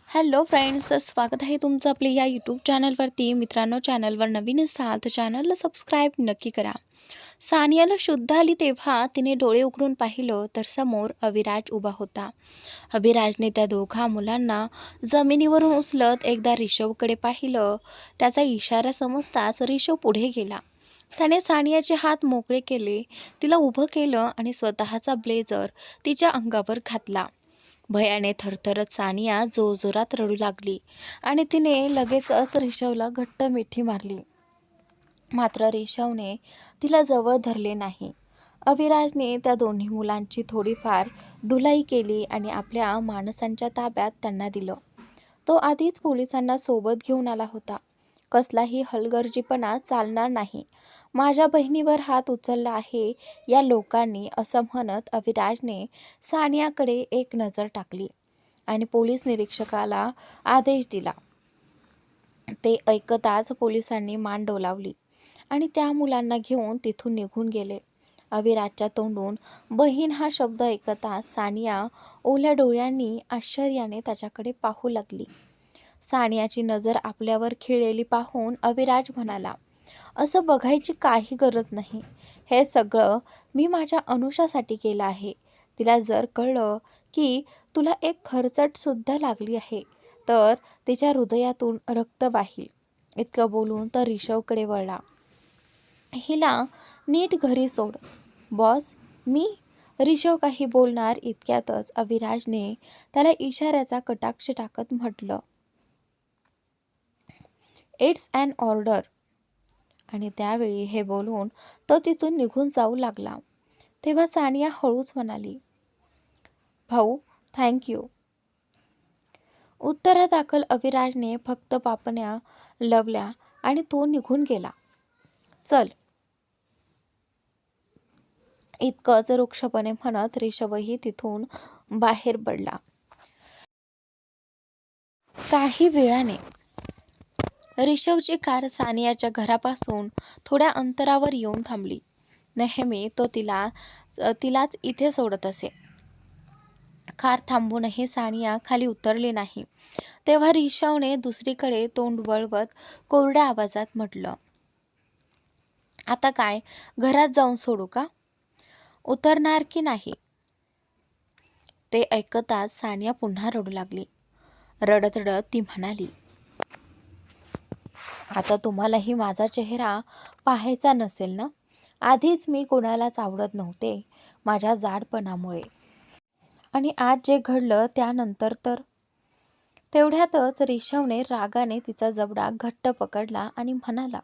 Hello friends, स्वागत आहे तुमचं आपल्या या यूट्यूब चॅनलवरती. मित्रांनो, चॅनलवर नवीन असाल तर चॅनलला सबस्क्राईब नक्की करा. सानियाला शुद्ध आली तेव्हा तिने डोळे उघडून पाहिलं तर समोर अविराज उभा होता. अविराजने त्या दोघा मुलांना जमिनीवरून उचलत एकदा रिषभकडे पाहिलं. त्याचा इशारा समजताच रिषभ पुढे गेला. त्याने सानियाचे हात मोकळे केले, तिला उभं केलं आणि स्वतःचा ब्लेझर तिच्या अंगावर घातला. भयाने थरथरत सानिया जोरजोरात रडू लागली आणि तिने लगेचच रिषभला घट्ट मिठी मारली. मात्र रिषभने तिला जवळ धरले नाही. अविराजने त्या दोन्ही मुलांची थोडीफार धुलाई केली आणि आपल्या माणसांच्या ताब्यात त्यांना दिलं. तो आधीच पोलिसांना सोबत घेऊन आला होता. कसलाही हलगर्जीपणा चालणार नाही. माझ्या बहिणीवर हात उचलला आहे या लोकांनी, असं म्हणत अविराजने सानियाकडे एक नजर टाकली आणि पोलीस निरीक्षकाला आदेश दिला. ते ऐकताच पोलिसांनी मान डोलावली आणि त्या मुलांना घेऊन तिथून निघून गेले. अविराजच्या तोंडून बहीण हा शब्द ऐकताच सानिया ओल्या डोळ्यांनी आश्चर्याने त्याच्याकडे पाहू लागली. सानियाची नजर आपल्यावर खिळलेली पाहून अविराज म्हणाला, असं बघायची काही गरज नाही. हे सगळं मी माझ्या अनुषासाठी केलं आहे. तिला जर कळलं की तुला एक खरचटसुद्धा लागली आहे तर तिच्या हृदयातून रक्त वाहील. इतकं बोलून तर रिषभकडे वळला. हिला नीट घरी सोड. बॉस, मी रिषभ काही बोलणार इतक्यातच अविराजने त्याला इशाऱ्याचा कटाक्ष टाकत म्हटलं, इट्स ॲन ऑर्डर. आणि त्यावेळी हे बोलून तो तिथून निघून जाऊ लागला. तेव्हा सानिया हळूच म्हणाली, भाऊ, थँक्यू. उत्तरादाखल अविराजने फक्त पापण्या लवल्या आणि तो निघून गेला. चल. इतकंच रुक्षपणे म्हणत रिषभही तिथून बाहेर पडला. काही वेळाने रिषभची कार सानियाच्या घरापासून थोड्या अंतरावर येऊन थांबली. नेहमी तो तिलाच इथे सोडत असे. कार थांबूनही सानिया खाली उतरली नाही. तेव्हा रिषभने दुसरीकडे तोंड वळवत कोरड्या आवाजात म्हटलं, आता काय, घरात जाऊन सोडू का? उतरणार की नाही? ते ऐकताच सानिया पुन्हा रडू लागली. रडत रडत ती म्हणाली, आता तुम्हालाही माझा चेहरा पाहायचा नसेल ना? आधीच मी कोणालाच आवडत नव्हते माझ्या जाडपणामुळे, आणि आज जे घडलं त्यानंतर तर. तेवढ्यातच रिषभने रागाने तिचा जबडा घट्ट पकडला आणि म्हणाला,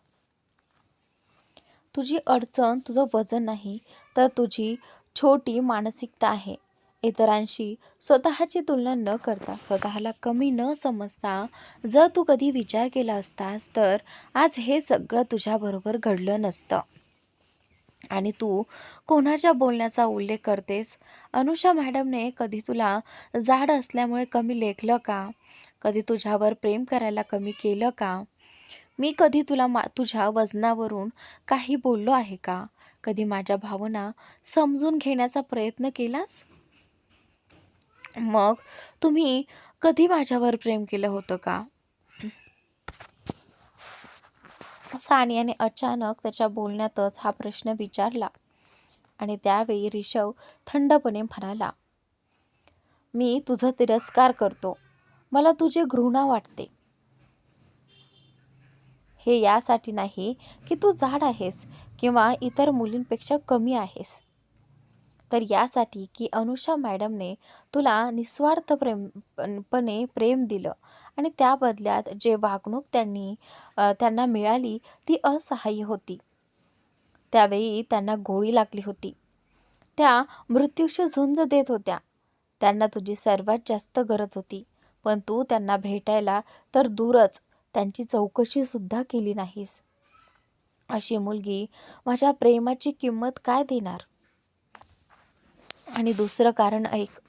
तुझी अडचण तुझं वजन नाही तर तुझी छोटी मानसिकता आहे. इतरांशी स्वतःची तुलना न करता, स्वतःला कमी न समजता जर तू कधी विचार केला असतास तर आज हे सगळं तुझ्याबरोबर घडलं नसतं. आणि तू कोणाच्या बोलण्याचा उल्लेख करतेस? अनुषा मॅडमने कधी तुला जाड असल्यामुळे कमी लेखलं का? कधी तुझ्यावर प्रेम करायला कमी केलं का? मी कधी तुला तुझ्या वजनावरून काही बोललो आहे का? कधी माझ्या भावना समजून घेण्याचा प्रयत्न केलास? मग तुम्ही कधी माझ्यावर प्रेम केलं होतं का? सानियाने अचानक त्याच्या बोलण्यातच हा प्रश्न विचारला आणि त्यावेळी रिषभ थंडपणे म्हणाला, मी तुझा तिरस्कार करतो. मला तुझी घृणा वाटते. हे यासाठी नाही की तू जाड आहेस किंवा इतर मुलींपेक्षा कमी आहेस, तर यासाठी की अनुषा मॅडमने तुला निस्वार्थ प्रेम दिलं आणि त्या बदल्यात जे वागणूक त्यांना मिळाली ती असहाय्य होती. त्यावेळी त्यांना गोळी लागली होती. त्या मृत्यूशी झुंज देत होत्या. त्यांना तुझी सर्वात जास्त गरज होती, पण तू त्यांना भेटायला तर दूरच त्यांची चौकशी सुद्धा केली नाहीस. अशी मुलगी माझ्या प्रेमाची किंमत काय देणार? आणि दुसरं कारण ऐक,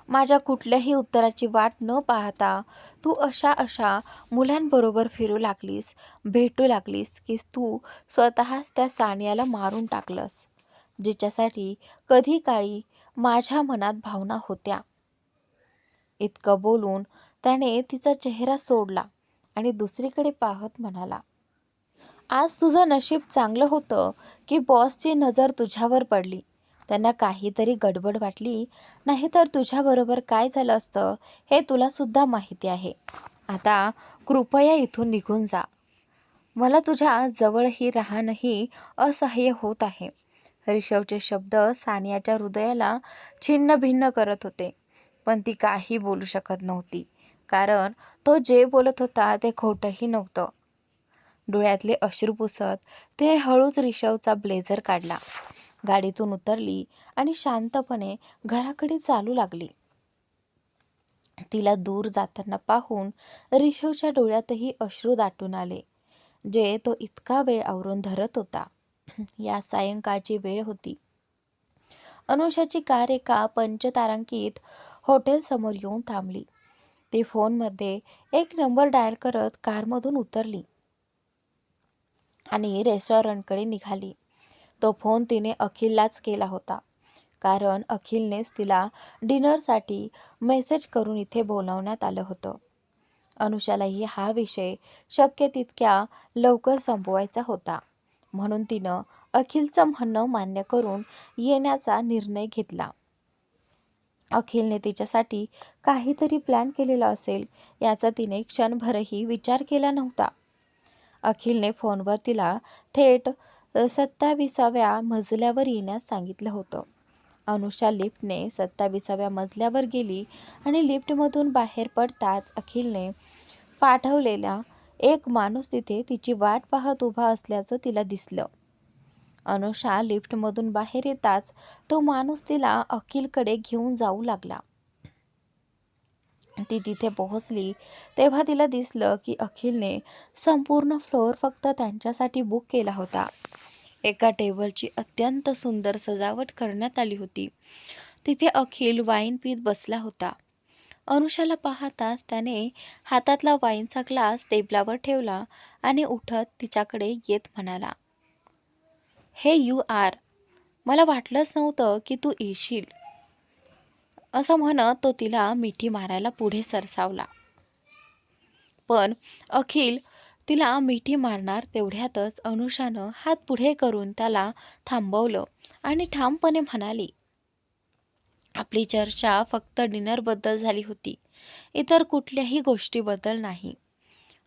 माझ्या कुठल्याही उत्तराची वाट न पाहता तू अशा मुलांबरोबर फिरू लागलीस, भेटू लागलीस की तू स्वतःच त्या सानियाला मारून टाकलंस, जिच्यासाठी कधी काळी माझ्या मनात भावना होत्या. इतकं बोलून त्याने तिचा चेहरा सोडला आणि दुसरीकडे पाहत म्हणाला, आज तुझं नशीब चांगलं होतं की बॉसची नजर तुझ्यावर पडली. त्यांना काहीतरी गडबड वाटली, नाहीतर तुझ्याबरोबर काय झालं असतं हे तुला सुद्धा माहिती आहे. आता कृपया इथून निघून जा. मला तुझ्या जवळही राहणंही असह्य होत आहे. ऋषभचे शब्द सानियाच्या हृदयाला छिन्न भिन्न करत होते, पण ती काही बोलू शकत नव्हती, कारण तो जे बोलत होता ते खोटंही नव्हतं. डोळ्यातले अश्रू पुसत ते हळूच ऋषभचा ब्लेझर काढला, गाडीतून उतरली आणि शांतपणे घराकडे चालू लागली. तिला दूर जाताना पाहून ऋषभच्या डोळ्यातही अश्रू दाटून आले, जे तो इतका वेळ आवरून धरत होता. या सायंकाळची वेळ होती. अनुषाची कार एका पंचतारांकित हॉटेलसमोर येऊन थांबली. ती फोनमध्ये एक नंबर डायल करत कारमधून उतरली आणि रेस्टॉरंटकडे निघाली. तो फोन तिने अखिललाच केला होता, कारण अखिलनेच तिला डिनरसाठी मेसेज करून इथे बोलावण्यात आलं होतं. अनुषालाही हा विषय शक्य तितक्या लवकर संपवायचा होता, म्हणून तिनं अखिलचं म्हणणं मान्य करून येण्याचा निर्णय घेतला. अखिलने तिच्यासाठी काहीतरी प्लॅन केलेला असेल याचा तिने क्षणभरही विचार केला नव्हता. अखिलने फोनवर तिला थेट 27व्या मजल्यावर येण्यास सांगितलं होतं. अनुषा लिफ्टने 27व्या मजल्यावर गेली आणि लिफ्टमधून बाहेर पडताच अखिलने पाठवलेला एक माणूस तिथे तिची वाट पाहत उभा असल्याचं तिला दिसलं. अनुषा लिफ्टमधून बाहेर येताच तो माणूस तिला अखिलकडे घेऊन जाऊ लागला. ती तिथे पोहोचली तेव्हा तिला दिसलं की अखिलने संपूर्ण फ्लोअर फक्त त्यांच्यासाठी बुक केला होता. एका टेबलची अत्यंत सुंदर सजावट करण्यात आली होती. तिथे अखिल वाईन पीत बसला होता. अनुषाला पाहताच त्याने हातातला वाईनचा ग्लास टेबलावर ठेवला आणि उठत तिच्याकडे येत म्हणाला, हे यू आर, मला वाटलंच नव्हतं की तू येशील. असं म्हणत तो तिला मिठी मारायला पुढे सरसावला. पण अखिल तिला मिठी मारणार तेवढ्यातच अनुषानं हात पुढे करून त्याला थांबवलं आणि ठामपणे म्हणाली, आपली चर्चा फक्त डिनरबद्दल झाली होती, इतर कुठल्याही गोष्टीबद्दल नाही.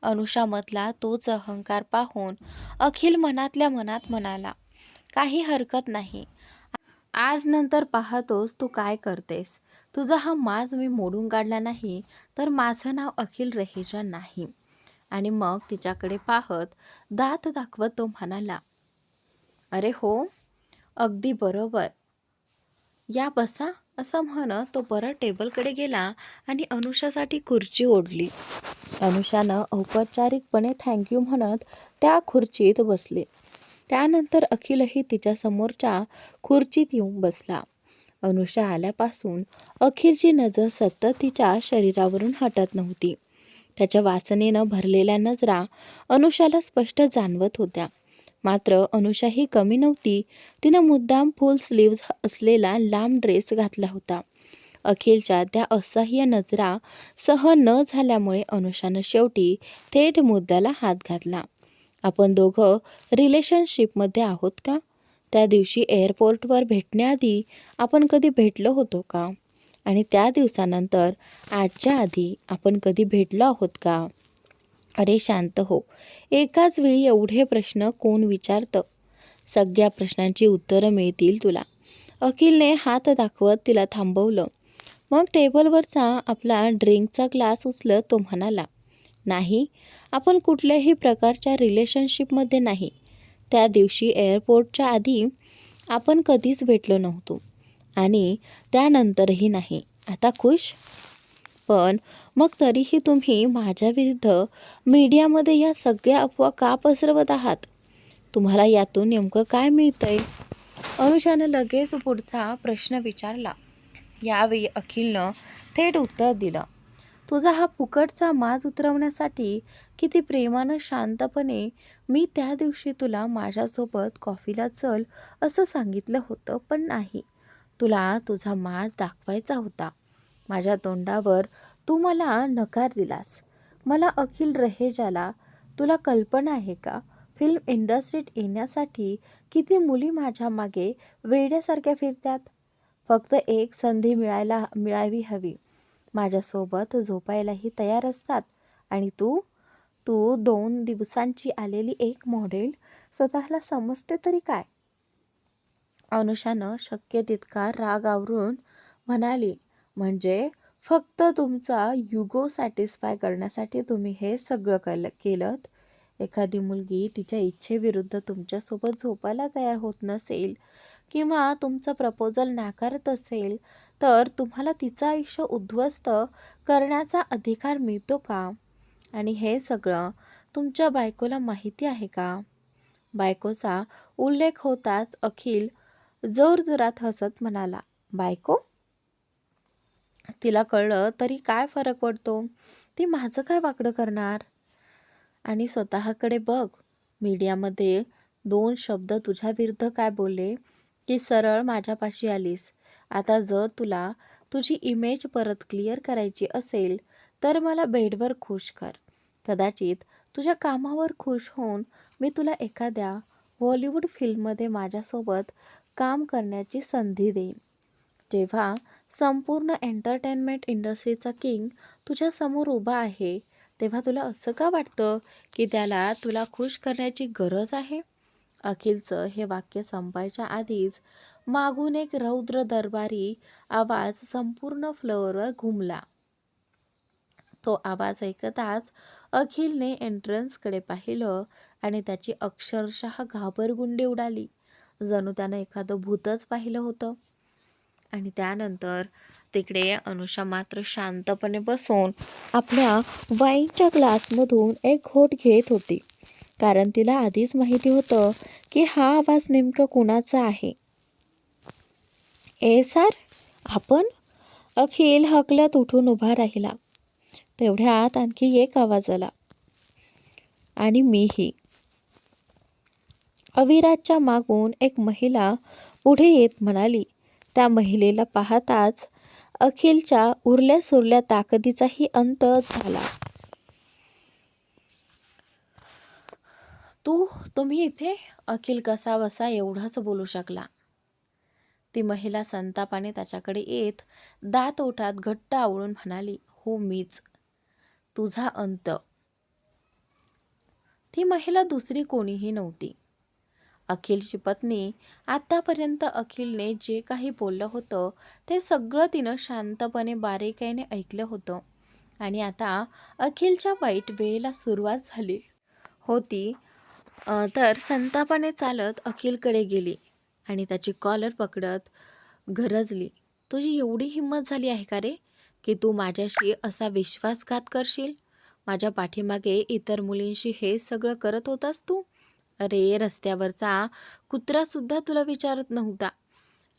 अनुषामधला तोच अहंकार पाहून अखिल मनातल्या मनात म्हणाला, काही हरकत नाही. आज नंतर पाहतोस तू काय करतेस. तुझा हा माज मी मोडून काढला नाही तर माझं नाव अखिल रहेजा नाही. आणि मग तिच्याकडे पाहत दात दाखवत तो म्हणाला, अरे हो, अगदी बरोबर, या बसा. असं म्हणत तो परत टेबलकडे गेला आणि अनुषासाठी खुर्ची ओढली. अनुषानं औपचारिकपणे थँक्यू म्हणत त्या खुर्चीत बसले. त्यानंतर अखिलही तिच्या समोरच्या खुर्चीत येऊन बसला. अनुषा आल्यापासून अखिलची नजर सतत तिच्या शरीरावरून हटत नव्हती. त्याच्या वासनेनं भरलेल्या नजरा अनुषाला स्पष्ट जाणवत होत्या. मात्र अनुषा ही कमी नव्हती. तिनं मुद्दाम फुल स्लीव्ज असलेला लांब ड्रेस घातला होता. अखिलच्या त्या असह्य नजरा सहन न झाल्यामुळे अनुषानं शेवटी थेट मुद्द्याला हात घातला. आपण दोघं रिलेशनशिपमध्ये आहोत का? त्या दिवशी एअरपोर्टवर भेटण्याआधी आपण कधी भेटलो होतो का? आणि त्या दिवसानंतर आजच्या आधी आपण कधी भेटलो आहोत का? अरे शांत हो. एकाच वेळी एवढे प्रश्न कोण विचारतं? सगळ्या प्रश्नांची उत्तरं मिळतील तुला. अखिलने हात दाखवत तिला थांबवलं. मग टेबलवरचा आपला ड्रिंकचा ग्लास उचलत तो म्हणाला, नाही, आपण कुठल्याही प्रकारच्या रिलेशनशिपमध्ये नाही. त्या दिवशी एअरपोर्टच्या आधी आपण कधीच भेटलो नव्हतो आणि त्यानंतरही नाही. आता खुश? पण मग तरीही तुम्ही माझ्याविरुद्ध मीडियामध्ये या सगळ्या अफवा का पसरवत आहात? तुम्हाला यातून नेमकं काय मिळतंय? अनुषानं लगेच पुढचा प्रश्न विचारला. यावेळी अखिलनं थेट उत्तर दिलं, तुझा हा फुकटचा माज उतरवण्यासाठी किती प्रेमानं शांतपणे मी त्या दिवशी तुला माझ्यासोबत कॉफीला चल असं सांगितलं होतं, पण नाही, तुला तुझा माज दाखवायचा होता. माझ्या तोंडावर तू मला नकार दिलास. मला अखिल रहेजाला तुला कल्पना आहे का? फिल्म इंडस्ट्रीत येण्यासाठी किती मुली माझ्या मागे वेड्यासारख्या फिरतात. फक्त एक संधी मिळावी हवी. माझ्यासोबत झोपायलाही तयार असतात. आणि तू तू 2 दिवसांची आलेली एक मॉडेल स्वतःला समजते तरी काय? अनुषानं शक्य तितका राग आवरून म्हणाली, म्हणजे फक्त तुमचा युगो सॅटिस्फाय करण्यासाठी तुम्ही हे सगळं केलंत. एखादी मुलगी तिच्या इच्छेविरुद्ध तुमच्यासोबत झोपायला तयार होत नसेल किंवा तुमचं प्रपोजल नाकारत असेल तर तुम्हाला तिचं आयुष्य उद्ध्वस्त करण्याचा अधिकार मिळतो का? आणि हे सगळं तुमच्या बायकोला माहिती आहे का? बायकोचा उल्लेख होताच अखिल जोरजोरात हसत म्हणाला, बायको? तिला कळलं तरी काय फरक पडतो? ती माझं काय वाकडं करणार? आणि स्वतःकडे बघ. मीडियामध्ये 2 शब्द तुझ्या विरुद्ध काय बोलले की सरळ माझ्यापाशी आलीस. आता जर तुला तुझी इमेज परत क्लिअर करायची असेल तर मला बेडवर खुश कर. कदाचित तुझ्या कामावर खुश होऊन मी तुला एखाद्या हॉलिवूड फिल्ममध्ये माझ्यासोबत काम करण्याची संधी देईन. जेव्हा संपूर्ण एंटरटेनमेंट इंडस्ट्रीचा किंग तुझ्या समोर उभा आहे तेव्हा तुला असं का वाटतं की त्याला तुला खुश करण्याची गरज आहे? अखिलचं हे वाक्य संपायच्या आधीच मागून एक रौद्र दरबारी आवाज संपूर्ण फ्लोअरवर घुमला. तो आवाज ऐकताच अखिलने एंट्रन्सकडे पाहिलं आणि त्याची अक्षरशः घाबरगुंडी उडाली. जणू त्यानं एखादं भूतच पाहिलं होतं. आणि त्यानंतर तिकडे अनुषा मात्र शांतपणे बसून आपल्या वाईनच्या ग्लासमधून एक घोट घेत होती. कारण तिला आधीच माहिती होतं की हा आवाज नेमका कुणाचा आहे. ए सर, आपण? अखिल हकलत उठून उभा राहिला. तेवढ्यात आणखी एक आवाज आला. आणि मीही. अविराजच्या मागून एक महिला पुढे येत म्हणाली. त्या महिलेला पाहताच अखिलच्या उरल्या सुरल्या ताकदीचाही अंत झाला. तुम्ही इथे? अखिल कसाबसा एवढंच बोलू शकला. ती महिला संतापाने त्याच्याकडे येत दात ओठात घट्ट आवळून म्हणाली, हो मीच. तुझा अंत. ती महिला दुसरी कोणीही नव्हती. अखिलची पत्नी. आतापर्यंत अखिलने जे काही बोललं होतं ते सगळं तिनं शांतपणे बारीकाईने ऐकलं होतं. आणि आता अखिलच्या वाईट वेळेला सुरुवात झाली होती. तर संतापाने चालत अखिलकडे गेली आणि त्याची कॉलर पकडत गरजली, तुझी एवढी हिंमत झाली आहे का रे की तू माझ्याशी असा विश्वासघात करशील? माझ्या पाठीमागे इतर मुलींशी हे सगळं करत होतास तू? अरे, रस्त्यावरचा कुत्रासुद्धा तुला विचारत नव्हता.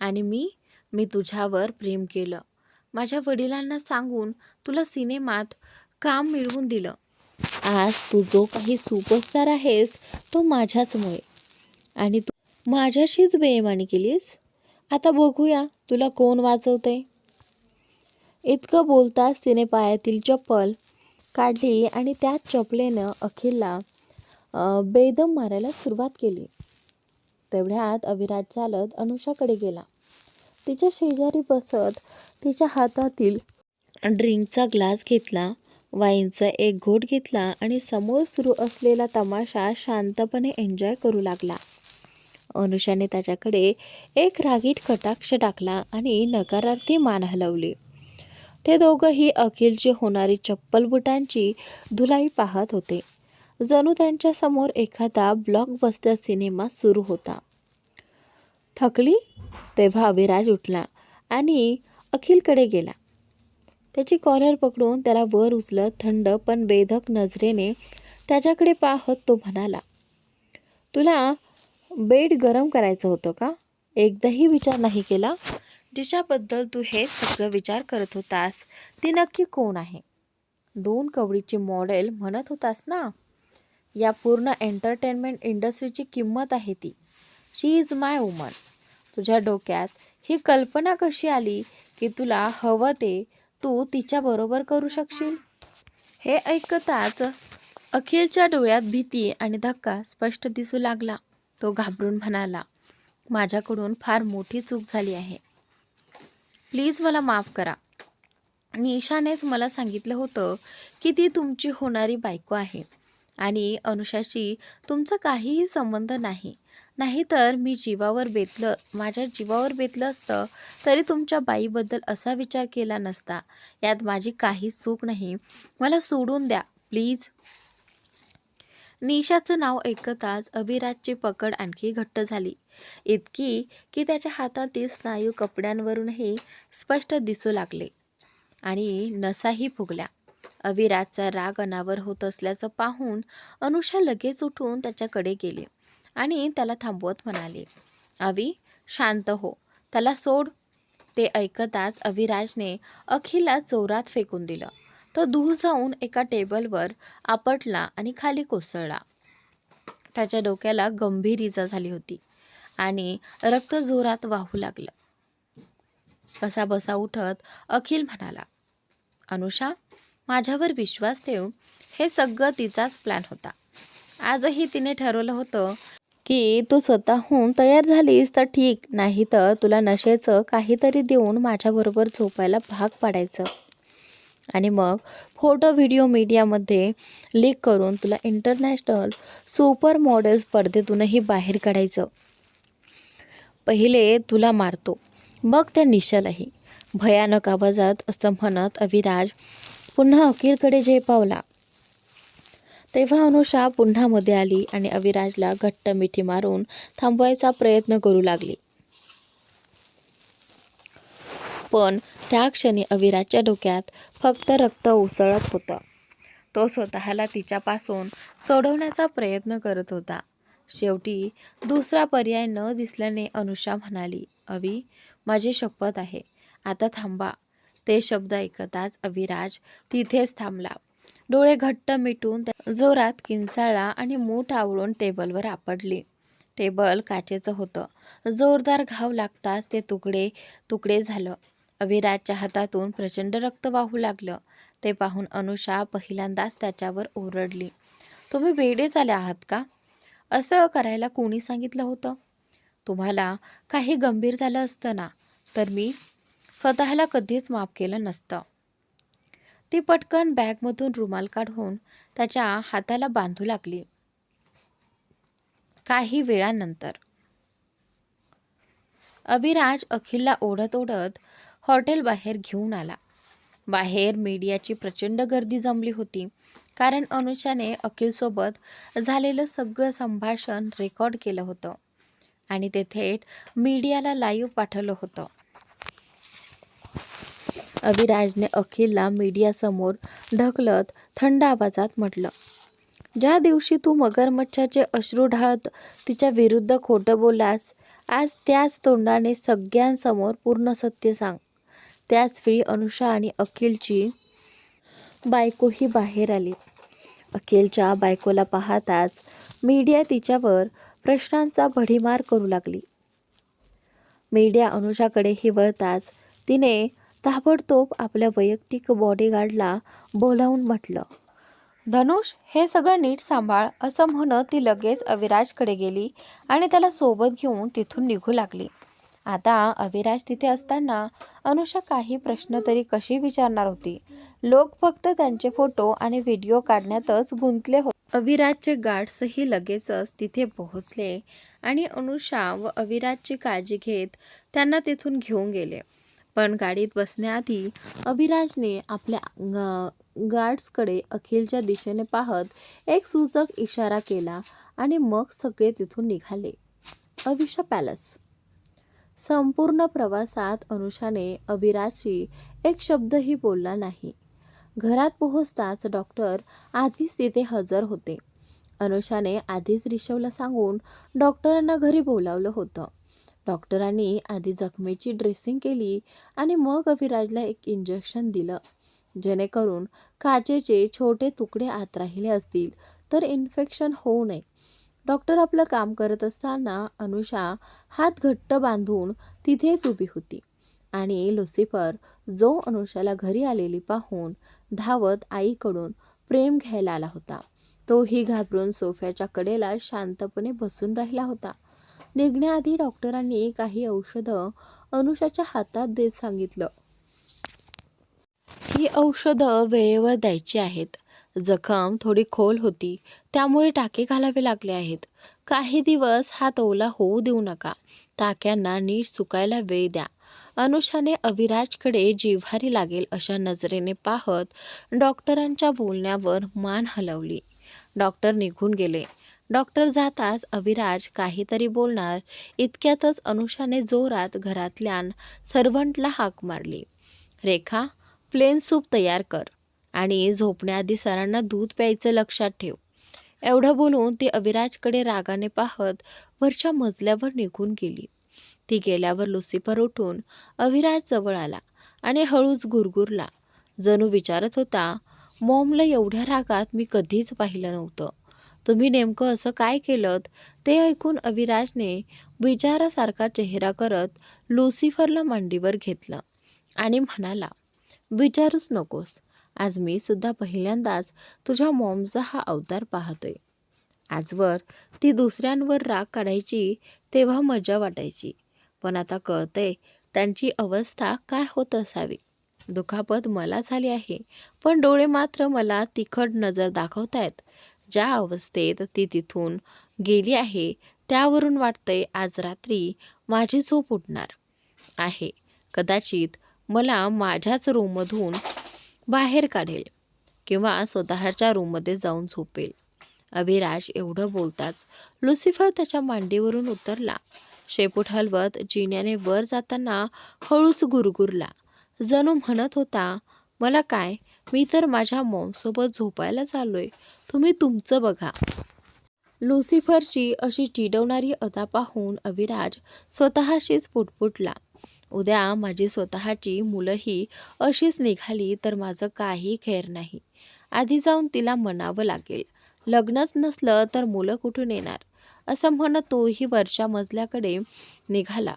आणि मी तुझ्यावर प्रेम केलं. माझ्या वडिलांना सांगून तुला सिनेमात काम मिळवून दिलं. आज तू जो काही सुपरस्टार आहेस तो माझ्याचमुळे. आणि तू माझ्याशीच बेईमानी केलीस. आता बघूया तुला कोण वाचवते. इतकं बोलताच तिने पायातील चप्पल काढली आणि त्याच चपलेनं अखिलला बेदम मारायला सुरुवात केली. तेवढ्यात अविराज चालत अनुषाकडे गेला. तिच्या शेजारी बसत तिच्या हातातील ड्रिंकचा ग्लास घेतला, वाईनचा एक घोट घेतला आणि समोर सुरू असलेला तमाशा शांतपणे एन्जॉय करू लागला. अनुषाने त्याच्याकडे एक रागीट कटाक्ष टाकला आणि नकारार्थी मान हलवली. ते दोघंही अखिलची होणारी चप्पल बुटांची धुलाई पाहत होते. जणू त्यांच्यासमोर एखादा ब्लॉकबस्टर सिनेमा सुरू होता. थकली? तेव्हा अविराज उठला आणि अखिलकडे गेला. त्याची कॉलर पकडून त्याला वर उचलत थंड पण बेधक नजरेने त्याच्याकडे पाहत तो म्हणाला, तुला बेड गरम करायचं होतं का? एकदाही विचार नाही केला? जिच्याबद्दल तू हे सगळं विचार करत होतास ती नक्की कोण आहे? 2 कवडीची मॉडेल म्हणत होतास ना? या पूर्ण एंटरटेनमेंट इंडस्ट्रीची किंमत आहे ती. शी इज माय वुमन. तुझ्या डोक्यात ही कल्पना कशी आली की तुला हवं ते तू तिच्याबरोबर करू शकशील? हे ऐकताच अखिलच्या डोळ्यात भीती आणि धक्का स्पष्ट दिसू लागला. तो घाबरून म्हणाला, माझ्याकडून फार मोठी चूक झाली आहे. प्लीज मला माफ करा. निशानेच मला सांगितलं होतं की ती तुमची होणारी बायको आहे आणि अनुषाशी तुमचा काहीही संबंध नाही. नाहीतर माझ्या जीवावर बेतलं असतं तरी तुमच्या बाईबद्दल असा विचार केला नसता. यात माझी काहीच चूक नाही. मला सोडून द्या प्लीज. निशाचं नाव ऐकताच अभिराजची पकड आणखी घट्ट झाली. इतकी की त्याच्या हातातील स्नायू कपड्यांवरूनही स्पष्ट दिसू लागले आणि नसाही फुगल्या. अभिराजचा राग अनावर होत असल्याचं पाहून अनुषा लगेच उठून त्याच्याकडे गेली आणि त्याला थांबवत म्हणाले, अभि शांत हो, त्याला सोड. ते ऐकताच अभिराजने अखिलला जोरात फेकून दिलं. तो दूर जाऊन एका टेबलवर आपटला आणि खाली कोसळला. त्याच्या डोक्याला गंभीर इजा झाली होती आणि रक्त जोरात वाहू लागलं. कसाबसा उठत अखिल म्हणाला, अनुषा, माझ्यावर विश्वास ठेव. हे सगळं तिचाच प्लॅन होता. आजही तिने ठरवलं होतं की तू स्वतःहून तयार झालीस तर ठीक, नाही तर तुला नशेचं काहीतरी देऊन माझ्याबरोबर झोपायला भाग पाडायचं आणि मग फोटो व्हिडिओ मीडियामध्ये लीक करून तुला इंटरनॅशनल सुपर मॉडेल स्पर्धेतूनही बाहेर काढायचं. पहिले तुला मारतो, मग त्या निशालाही. भयानक आवाजात असं म्हणत अभिराज पुन्हा अखिलकडे झेपावला. तेव्हा अनुषा पुन्हा मध्ये आली आणि अभिराजला घट्ट मिठी मारून थांबवायचा प्रयत्न करू लागली. पण त्या क्षणी अभिराजच्या डोक्यात फक्त रक्त उसळत होतं. तो स्वतःला तिच्यापासून सोडवण्याचा प्रयत्न करत होता. शेवटी दुसरा पर्याय न दिसल्याने अनुषा म्हणाली, अभि, माझी शपथ आहे, आता थांबा. ते शब्द ऐकताच अभिराज तिथेच थांबला. डोळे घट्ट मिटून जोरात किंचाळला आणि मूठ आवळून टेबलवर आपटली. टेबल काचेचं होतं. जोरदार घाव लागताच ते तुकडे झालं. अभिराजच्या हातातून प्रचंड रक्त वाहू लागलं. ते पाहून अनुषा पहिल्यांदाच त्याच्यावर ओरडली, तुम्ही वेडे झाले आहात का? असं करायला कोणी सांगितलं होतं? तुम्हाला काही गंभीर झालं असतं ना, तर मी स्वतःला कधीच माफ केलं नसतं. ती पटकन बॅगमधून रुमाल काढून त्याच्या हाताला बांधू लागली. काही वेळानंतर अभिराज अखिलला ओढत ओढत हॉटेल बाहेर घेऊन आला. बाहेर मीडियाची प्रचंड गर्दी जमली होती, कारण अनुषाने अखिलसोबत झालेलं सगळं संभाषण रेकॉर्ड केलं होतं आणि ते थेट मीडियाला लाईव्ह पाठवलं होतं. अभिराजने अखिलला मीडियासमोर ढकलत थंड आवाजात म्हटलं, ज्या दिवशी तू मगरमच्छाचे अश्रू ढाळत तिच्या विरुद्ध खोटं बोललास, आज त्याच तोंडाने सगळ्यांसमोर पूर्ण सत्य सांग. त्याच वेळी अनुषा आणि अखिलची बायकोही बाहेर आली. अखिलच्या बायकोला पाहताच मीडिया तिच्यावर प्रश्नांचा भडीमार करू लागली. मीडिया अनुषाकडेही वळताच तिने ताबडतोब आपल्या वैयक्तिक बॉडीगार्डला बोलावून म्हटलं, धनुष, हे सगळं नीट सांभाळ. असं म्हणत ती लगेच अभिराजकडे गेली आणि त्याला सोबत घेऊन तिथून निघू लागली. आता अभिराज तिथे असताना अनुषा काही प्रश्न तरी कशी विचारणार होती? लोक फक्त त्यांचे फोटो आणि व्हिडिओ काढण्यातच गुंतले होते. अभिराजचे गार्ड्सही लगेचच तिथे पोहोचले आणि अनुषा व अभिराजची काळजी घेत त्यांना तिथून घेऊन गेले. पण गाडीत बसण्याआधी अभिराजने आपल्या गार्ड्सकडे अखिलच्या दिशेने पाहत एक सूचक इशारा केला आणि मग सगळे तिथून निघाले. अविशा पॅलेस. संपूर्ण प्रवासात अनुषाने अभिराजशी एक शब्दही बोलला नाही. घरात पोहोचताच डॉक्टर आधीच तिथे हजर होते. अनुषाने आधीच ऋषभला सांगून डॉक्टरांना घरी बोलावलं होतं. डॉक्टरांनी आधी जखमेची ड्रेसिंग केली आणि मग अभिराजला एक इंजेक्शन दिलं, जेणेकरून काचेचे छोटे तुकडे आत राहिले असतील तर इन्फेक्शन होऊ नये. डॉक्टर आपलं काम करत असताना अनुषा हात घट्ट बांधून तिथेच उभी होती आणि लुसिफर जो अनुषाला घरी आलेली पाहून धावत आईकडून प्रेम घ्यायला आला होता, तोही घाबरून सोफ्याच्या कडेला शांतपणे बसून राहिला होता. निघण्याआधी डॉक्टरांनी काही औषधं अनुषाच्या हातात देत सांगितलं, ही औषधं वेळेवर द्यायची आहेत. जखम थोडी खोल होती, त्यामुळे टाके घालावे लागले आहेत. काही दिवस हात ओला होऊ देऊ नका. टाक्यांना नीट सुकायला वेळ द्या. अनुषाने अविराजकडे जिव्हारी लागेल अशा नजरेने पाहत डॉक्टरांच्या बोलण्यावर मान हलवली. डॉक्टर निघून गेले. डॉक्टर जाताच अविराज काहीतरी बोलणार इतक्यातच अनुषाने जोरात घरातल्या सर्व्हंटला हाक मारली, रेखा, प्लेन सूप तयार कर आणि झोपण्याआधी सरांना दूध प्यायचं लक्षात ठेव. एवढं बोलून ती अविराजकडे रागाने पाहत वरच्या मजल्यावर निघून गेली. ती गेल्यावर लुसिफर उठून अविराज जवळ आला आणि हळूच गुरगुरला, जणू विचारत होता, मॉमला एवढ्या रागात मी कधीच पाहिलं नव्हतं. तुम्ही नेमकं असं काय केलं? ते ऐकून अविराजने विचारासारखा चेहरा करत लुसिफरला मांडीवर घेतलं आणि म्हणाला, विचारूच नकोस. आज मी सुद्धा पहिल्यांदाच तुझ्या मॉमचा हा अवतार पाहतोय. आजवर ती दुसऱ्यांवर राग काढायची तेव्हा मजा वाटायची, पण आता कळतंय त्यांची अवस्था काय होत असावी. दुखापत मला झाली आहे, पण डोळे मात्र मला तिखट नजर दाखवतायत. ज्या अवस्थेत ती तिथून गेली आहे त्यावरून वाटतंय आज रात्री माझी झोप उडणार आहे. कदाचित मला माझ्याच रूममधून बाहेर काढेल किंवा स्वतःच्या रूममध्ये जाऊन झोपेल. अविराज एवढं बोलताच लुसिफर त्याच्या मांडीवरून उतरला. शेपूट हलवत जिन्याने वर जाताना हळूच गुरगुरला, जणू म्हणत होता, मला काय, मी तर माझ्या मॉमसोबत झोपायला चाललोय. तुम्ही तुमचं बघा. लुसिफरची अशी चिडवणारी अदा पाहून अविराज स्वतःशीच पुटपुटला, उद्या माझी स्वतःची मुलंही अशीच निघाली तर माझं काही खैर नाही. आधी जाऊन तिला म्हणावं लागेल, लग्नच नसलं तर मुलं कुठून येणार. असं म्हणत तोही वरच्या मजल्याकडे निघाला.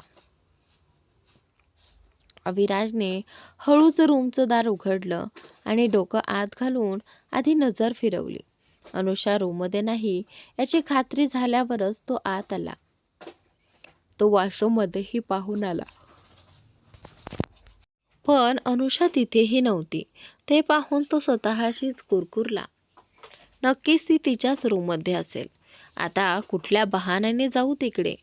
अविराजने हळूच रूमचं दार उघडलं आणि डोकं आत घालून आधी नजर फिरवली. अनुषा रूममध्ये नाही याची खात्री झाल्यावरच तो आत आला. तो वॉशरूममध्येही पाहून आला, पण अनुषा तिथेही नव्हती. ते पाहून तो स्वतःशीच कुरकुरला, नक्कीच ती तिच्याच रूममध्ये असेल. आता कुठल्या बहाण्याने जाऊ तिकडे?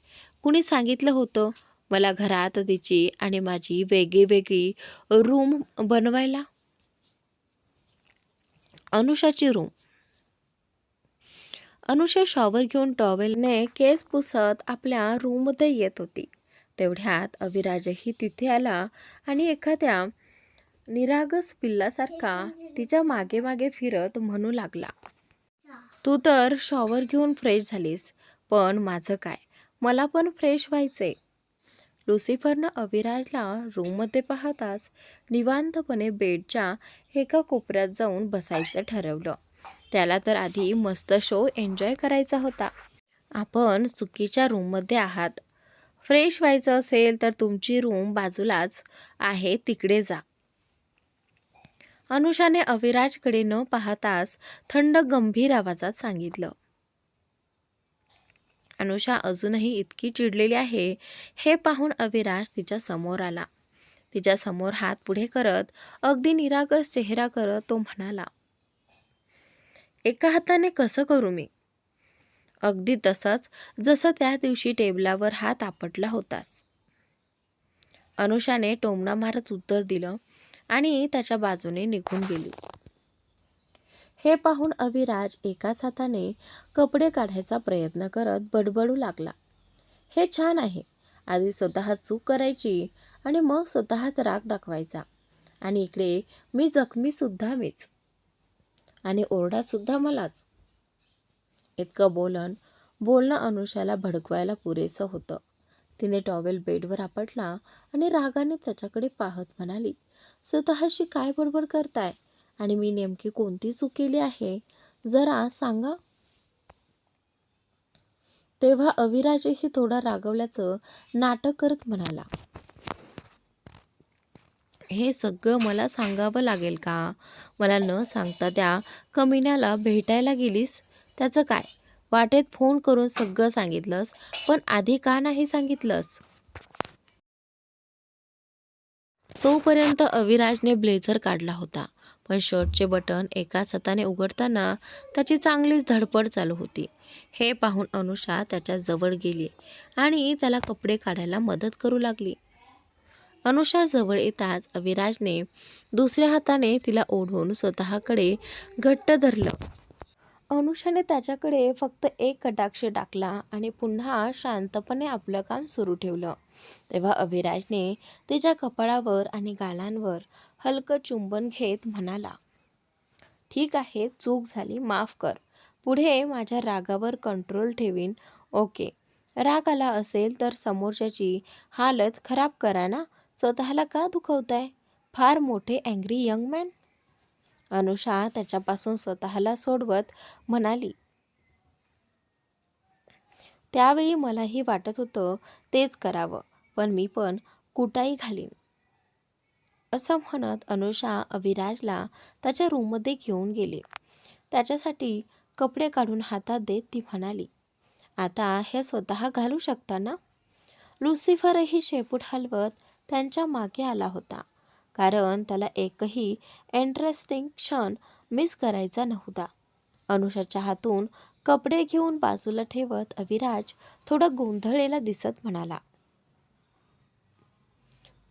कुणी सांगितलं होतं मला घरात तिची आणि माझी वेगळी वेगळी रूम बनवायला? अनुषाची रूम. अनुषा शॉवर घेऊन टॉवेलने केस पुसत आपल्या रूममध्ये येत होती. तेवढ्यात अविराजही तिथे आला आणि एखाद्या निरागस पिल्लासारखा तिच्या मागे मागे फिरत म्हणू लागला, तू तर शॉवर घेऊन फ्रेश झालीस, पण माझं काय, मला पण फ्रेश व्हायचंय. लुसिफरनं अविराजला रूममध्ये पाहताच निवांतपणे बेडच्या एका कोपऱ्यात जाऊन बसायचं ठरवलं. त्याला तर आधी मस्त शो एन्जॉय करायचा होता. आपण चुकीच्या रूममध्ये आहात. फ्रेश व्हायचं असेल तर तुमची रूम बाजूलाच आहे, तिकडे जा. अनुषाने अविराजकडे न पाहताच थंड गंभीर आवाजात सांगितलं. अनुषा अजूनही इतकी चिडलेली आहे हे पाहून अविराज तिच्या समोर आला. तिच्या समोर हात पुढे करत अगदी निरागस चेहरा करत तो म्हणाला, एका हाताने कसं करू मी? अगदी तसंच जसं त्या दिवशी टेबलावर हात आपटला होतास. अनुषाने टोमणा मारत उत्तर दिलं आणि त्याच्या बाजूने निघून गेली. हे पाहून अविराज एकाच हाताने कपडे काढायचा प्रयत्न करत बडबडू लागला, हे छान आहे. आधी स्वतः चूक करायची आणि मग स्वतःच राग दाखवायचा. आणि इकडे मी जखमी सुद्धा मीच आणि ओरडा सुद्धा मलाच. इतकं बोलणं अनुषाला भडकवायला पुरेसं होतं. तिने टॉवेल बेडवर आपटला आणि रागाने त्याच्याकडे पाहत म्हणाली, स्वतःशी काय बडबड करताय आणि मी नेमकी कोणती चूक केली आहे जरा सांगा. तेव्हा अविराजही थोडा रागवल्याचं नाटक करत म्हणाला, हे सगळं मला सांगावं लागेल का? मला न सांगता त्या कमिन्याला भेटायला गेलीस? त्याचं काय? वाटेत फोन करून सगळं सांगितलंस, पण आधी का नाही सांगितलंस? तोपर्यंत अविराजने ब्लेझर काढला होता, पण शर्टचे बटन एकाच हाताने उघडताना त्याची चांगलीच धडपड चालू होती. हे पाहून अनुषा त्याच्या जवळ गेली आणि त्याला कपडे काढायला मदत करू लागली. अनुषा जवळ येताच अविराजने दुसऱ्या हाताने तिला ओढून स्वतःकडे घट्ट धरलं. अनुषाने त्याच्याकडे फक्त एक कटाक्ष टाकला आणि पुन्हा शांतपणे आपलं काम सुरू ठेवलं. तेव्हा अविराजने तिच्या कपाळावर आणि गालांवर हलकं चुंबन घेत म्हणाला, ठीक आहे, चूक झाली, माफ कर. पुढे माझ्या रागावर कंट्रोल ठेवीन. ओके. राग आला असेल तर समोरच्याची हालत खराब करा ना. स्वतःला का दुखवताय? फार मोठे अँग्री यंग मॅन. अनुषा त्याच्यापासून स्वतःला सोडवत म्हणाली, त्यावेळी मलाही वाटत होतं तेच करावं, पण मी पण कुटाई घालीन. असं म्हणत अनुषा अविराजला त्याच्या रूममध्ये घेऊन गेली. त्याच्यासाठी कपडे काढून हातात देत ती म्हणाली, आता हे स्वतः घालू शकता ना? लुसिफरही शेपूट हलवत त्यांच्या मागे आला होता, कारण त्याला एकही इंटरेस्टिंग क्षण मिस करायचा नव्हता. अनुषाच्या हातून कपडे घेऊन बाजूला ठेवत अविराज थोडा गोंधळलेला दिसत म्हणाला,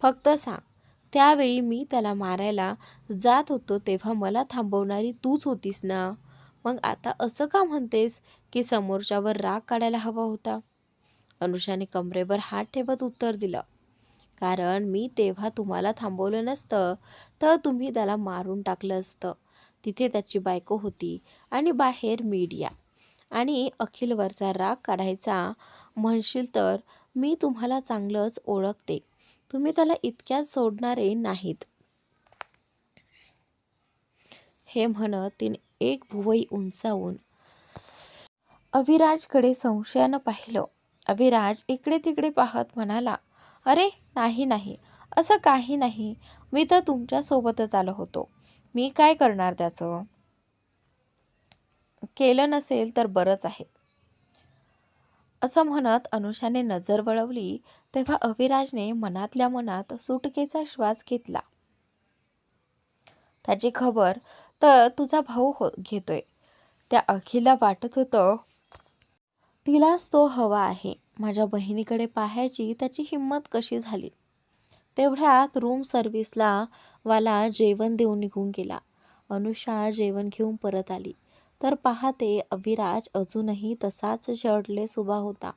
फक्त सांग, त्यावेळी मी त्याला मारायला जात होतो तेव्हा मला थांबवणारी तूच होतीस ना? मग आता असं का म्हणतेस की समोरच्यावर राग काढायला हवा होता? अनुषाने कमरेवर हात ठेवत उत्तर दिलं, कारण मी तेव्हा तुम्हाला थांबवलं नसतं तर तुम्ही त्याला मारून टाकलं असतं. तिथे त्याची बायको होती आणि बाहेर मीडिया, आणि अखिलवरचा राग काढायचा म्हणशील तर मी तुम्हाला चांगलंच ओळखते. तुम्ही त्याला इतक्यात सोडणारे नाहीत. हे म्हणत तिने एक भुवई उंचावून अविराजकडे संशयानं पाहिलं. अविराज इकडे तिकडे पाहत म्हणाला, अरे नाही नाही, असं काही नाही. मी तर तुमच्यासोबतच आलो होतो. मी काय करणार त्याचं? केलं नसेल तर बरंच आहे. असं म्हणत अनुषाने नजर वळवली तेव्हा अविराजने मनातल्या मनात सुटकेचा श्वास घेतला. त्याची खबर तर तुझा भाऊ घेतोय. त्या अखिलला वाटत होतं तिलाच तो हवा आहे. माझ्या बहिणीकडे पाहायची त्याची हिंमत कशी झाली. तेवढ्यात रूम सर्व्हिसला वाला जेवण देऊन निघून गेला. अनुषा जेवण घेऊन परत आली तर पाहते अविराज अजूनही तसाच शर्टलेस उभा होता.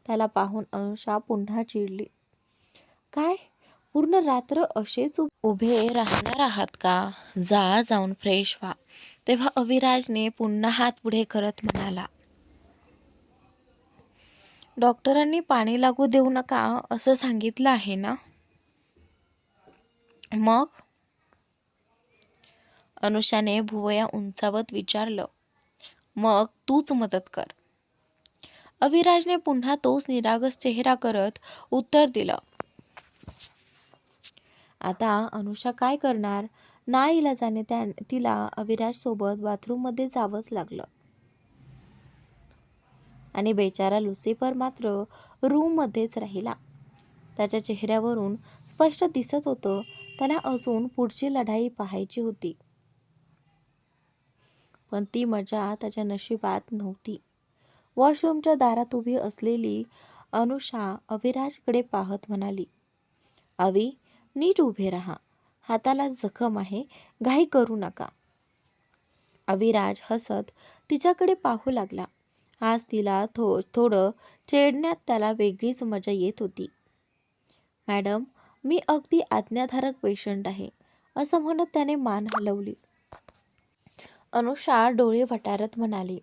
त्याला पाहून अनुषा पुन्हा चिडली. काय, पूर्ण रात्र असेच उभे राहणार आहात का? जाऊन फ्रेश व्हा. तेव्हा अविराजने पुन्हा हात पुढे करत म्हणाला, डॉक्टरांनी पाणी लागू देऊ नका असं सांगितलं आहे ना? मग? अनुषाने भुवया उंचावत विचारलं. मग तूच मदत कर. अविराजने पुन्हा तोच निरागस चेहरा करत उत्तर दिलं. आता अनुषा काय करणार? नाईलाजाने तिला अविराज सोबत बाथरूममध्ये जावंच लागलं. आणि बेचारा लुसिफर मात्र रूममध्येच राहिला. त्याच्या चेहऱ्यावरून स्पष्ट दिसत होतं त्याला अजून पुढची लढाई पाहायची होती, पण ती मजा त्याच्या नशिबात नव्हती. वॉशरूमच्या दारात उभी असलेली अनुषा अविराजकडे पाहत म्हणाली, अवी, नीट उभे राहा. हाताला जखम आहे, घाई करू नका. अविराज हसत तिच्याकडे पाहू लागला. आज तिला थोडं चेडण्यात त्याला वेगळीच मजा येत होती. मॅडम, मी अगदी आज्ञाधारक पेशंट आहे, असं म्हणत त्याने मान हलवली. अनुषा डोळे वटारत म्हणाली,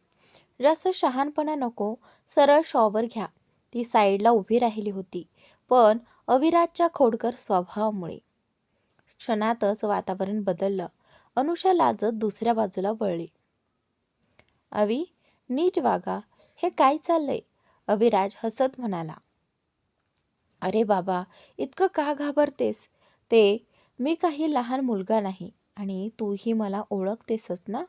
जास्त शहाणपणा नको, सरळ शॉवर घ्या. ती साईडला उभी राहिली होती, पण अविराजच्या खोडकर स्वभावामुळे क्षणातच वातावरण बदललं. अनुषा लाजत दुसऱ्या बाजूला वळली. अवी, नीट वागा. हे काय चाललंय? अविराज हसत म्हणाला. अरे बाबा, इतकं का घाबरतेस? ते मी काही लहान मुलगा नाही आणि तूही मला ओळखतेसच ना.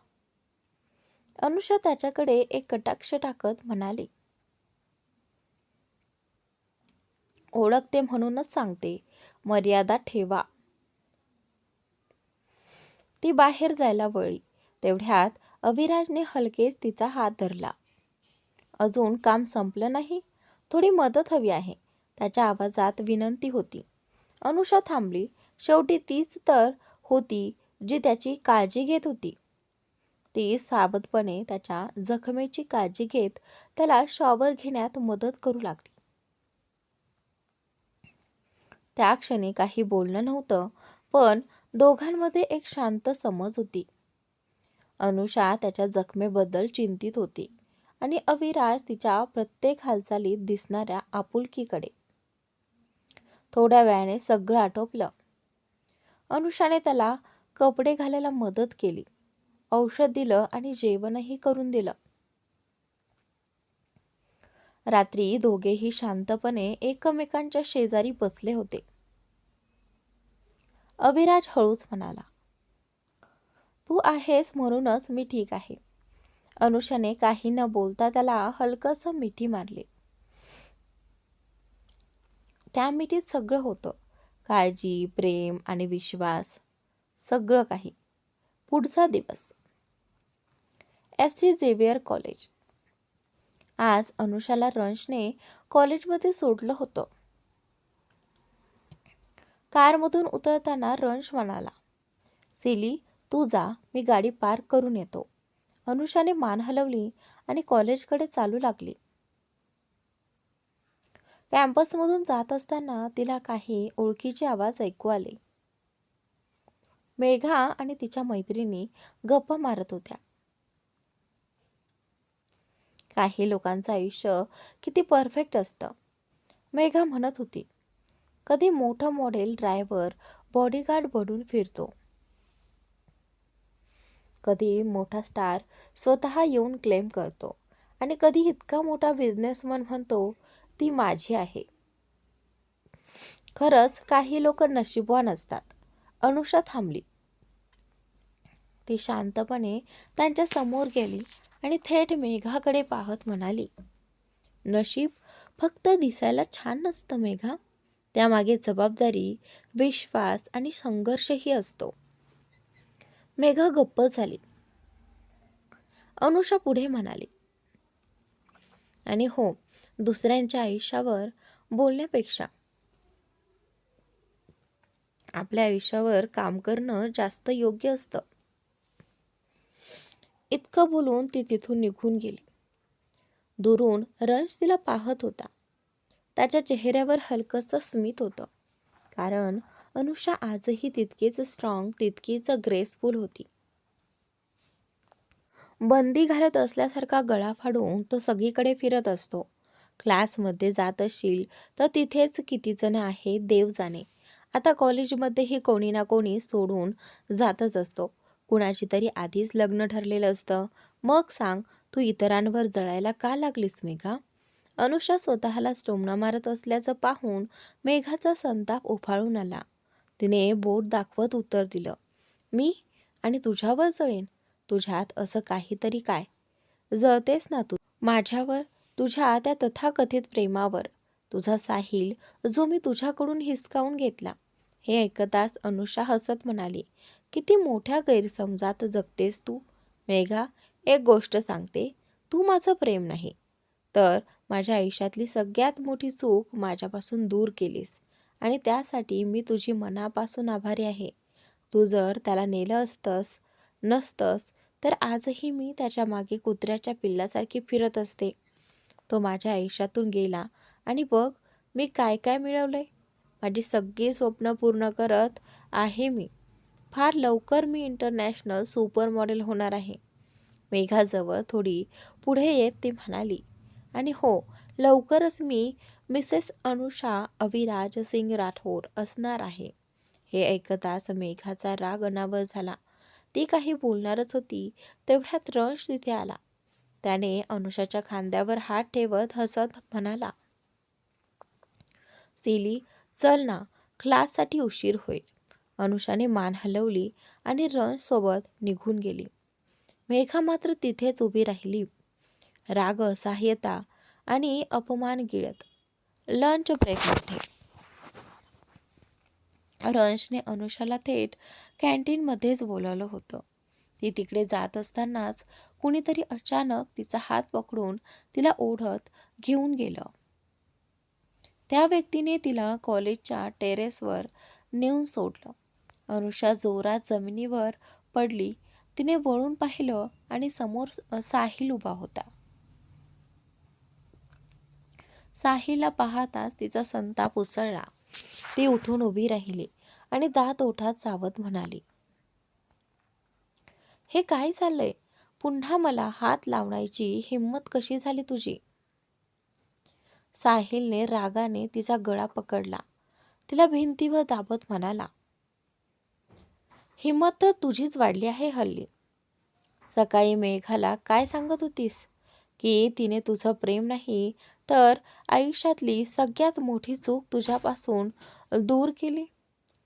अनुषा त्याच्याकडे एक कटाक्ष टाकत म्हणाली, ओळखते म्हणूनच सांगते, मर्यादा ठेवा. ती बाहेर जायला वळली. तेवढ्यात अविराजने हलकेच तिचा हात धरला. अजून काम संपलं नाही, थोडी मदत हवी आहे, त्याच्या आवाजात विनंती होती. अनुषा थांबली. शेवटी तीच तर होती जी त्याची काळजी घेत होती. ती सावधपणे त्याच्या जखमेची काळजी घेत त्याला शॉवर घेण्यात मदत करू लागली. त्या क्षणी काही बोलणं नव्हतं, पण दोघांमध्ये एक शांत समज होती. अनुषा त्याच्या जखमेबद्दल चिंतित होती आणि अविराज तिच्या प्रत्येक हालचालीत दिसणाऱ्या आपुलकीकडे. थोड्या वेळाने सगळं आटोपलं. अनुषाने त्याला कपडे घालायला मदत केली, औषध दिलं आणि जेवणही करून दिलं. रात्री दोघेही शांतपणे एकमेकांच्या शेजारी बसले होते. अविराज हळूच म्हणाला, तू आहेस म्हणूनच मी ठीक आहे. अनुषाने काही न बोलता त्याला हलकसं मिठी मारली. त्या मिठीत सगळं होतं, काळजी, प्रेम आणि विश्वास, सगळं काही. पुढचा दिवस. एस.टी. Xavier college. आज अनुषाला रंशने कॉलेजमध्ये सोडलं होतं. कारमधून उतरताना रंश म्हणाला, सिली, तू जा, मी गाडी पार्क करून येतो. अनुषाने मान हलवली आणि कॉलेजकडे चालू लागली. कॅम्पसमधून जात असताना तिला काही ओळखीचे आवाज ऐकू आले. मेघा आणि तिच्या मैत्रिणी गप्पा मारत होत्या. काही लोकांचं आयुष्य किती परफेक्ट असतं, मेघा म्हणत होती. कधी मोठा मॉडेल ड्रायव्हर बॉडीगार्ड बनून फिरतो, कधी मोठा स्टार स्वतः येऊन क्लेम करतो आणि कधी इतका मोठा बिझनेसमन म्हणतो, ती माझी आहे. खरंच काही लोक नशीबवान असतात. अनुषा थांबली. ती शांतपणे त्यांच्या समोर गेली आणि थेट मेघाकडे पाहत म्हणाली, नशीब फक्त दिसायला छान नसतं मेघा, त्यामागे जबाबदारी, विश्वास आणि संघर्षही असतो. मेघा गप्प झाली. अनुषा पुढे म्हणाली, आणि हो, दुसऱ्यांच्या आयुष्यावर बोलण्यापेक्षा आपल्या आयुष्यावर काम करणं जास्त योग्य असतं. इतकं बोलून ती तिथून निघून गेली. दुरून रंश तिला पाहत होता. त्याच्या चेहऱ्यावर हलकसं स्मित होतं, कारण अनुषा आजही तितकीच स्ट्रॉंग, तितकीच ग्रेसफुल होती. बंदी घालत असल्यासारखा गळा फाडून तो सगळीकडे फिरत असतो. क्लासमध्ये जात असशील तर तिथेच किती जण आहे देव जाणे. आता कॉलेजमध्येही कोणी ना कोणी सोडून जातच असतो. कुणाची तरी आधीच लग्न ठरलेलं असतं. मग सांग, तू इतरांवर जळायला का लागलीस मेघा? अनुषा स्वतःला टोमणा मारत असल्याचं पाहून मेघाचा संताप उफाळून आला. तिने बोट दाखवत उत्तर दिलं, मी आणि तुझ्यावर जळेन? तुझ्यात असं काहीतरी काय? जळतेस ना तू माझ्यावर, तुझ्या त्या तथाकथित प्रेमावर, तुझा साहिल जो मी तुझ्याकडून हिसकावून घेतला. हे ऐकताच अनुषा हसत म्हणाली, किती मोठ्या गैरसमजात जगतेस तू मेघा. एक गोष्ट सांगते, तू माझं प्रेम नाही तर माझ्या आयुष्यातली सगळ्यात मोठी चूक माझ्यापासून दूर केलीस आणि त्यासाठी मी तुझी मनापासून आभारी आहे. तू जर त्याला नेलं नसतंस तर आजही मी त्याच्या मागे कुत्र्याच्या पिल्लासारखी फिरत असते. तो माझ्या आयुष्यातून गेला आणि बघ मी काय काय मिळवलंय. माझी सगळी स्वप्न पूर्ण करत आहे मी. फार लवकर मी इंटरनॅशनल सुपर मॉडेल होणार आहे. मेघाजवळ थोडी पुढे येत ती म्हणाली, आणि हो, लवकरच मी मिसेस अनुषा अविराज सिंग राठोर असणार आहे. हे ऐकताच मेघाचा राग अनावर झाला. ती काही बोलणारच होती, तेवढ्यात रंश तिथे आला. त्याने अनुषाच्या खांद्यावर हात ठेवत हसत म्हणाला, सिली, चल ना, क्लाससाठी उशीर होईल. अनुषाने मान हलवली आणि रनसोबत निघून गेली. मेघा मात्र तिथेच उभी राहिली, राग, असहाय्यता आणि अपमान गिळत. लंच ब्रेकमध्ये रंशने अनुषाला थेट कॅन्टीनमध्येच बोलावलं होतं. ती तिकडे जात असतानाच कुणीतरी अचानक तिचा हात पकडून तिला ओढत घेऊन गेलं. त्या व्यक्तीने तिला कॉलेजच्या टेरेसवर नेऊन सोडलं. अनुषा जोरात जमिनीवर पडली. तिने वळून पाहिलं आणि समोर साहिल उभा होता. साहिलला पाहताच तिचा संताप उसळला. ती उठून उभी राहिली आणि दात ओठात चावत म्हणाली, हे काय चाललंय? पुन्हा मला हात लावण्याची हिंमत कशी झाली तुझी? साहिलने रागाने तिचा गळा पकडला. तिला भिंतीवर दाबत म्हणाला, हिंमत तर तुझीच वाढली आहे हल्ली. सकाळी मेघाला काय सांगत होतीस की तिने तुझं प्रेम नाही तर आयुष्यातली सगळ्यात मोठी चूक तुझ्यापासून दूर केली.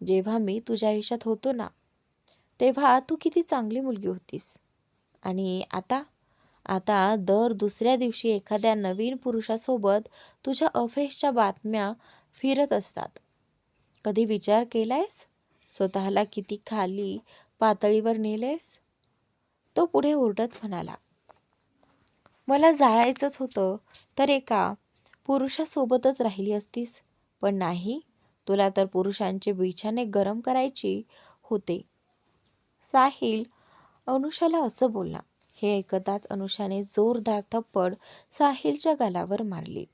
जेव्हा मी तुझ्या आयुष्यात होतो ना, तेव्हा तू किती चांगली मुलगी होतीस. आणि आता आता दर दुसऱ्या दिवशी एखाद्या नवीन पुरुषासोबत तुझ्या अफेयर्सच्या बातम्या फिरत असतात. कधी विचार केलायस स्वतःला किती खाली पातळीवर नेलेस? तो पुढे ओरडत म्हणाला, मला जाळायचंच होतं तर एका पुरुषासोबतच राहिली असतीस, पण नाही, तुला तर पुरुषांचे बिछाने गरम करायची होते. साहिल अनुषाला असं बोलला. हे ऐकताच अनुषाने जोरदार थप्पड साहिलच्या गालावर मारली.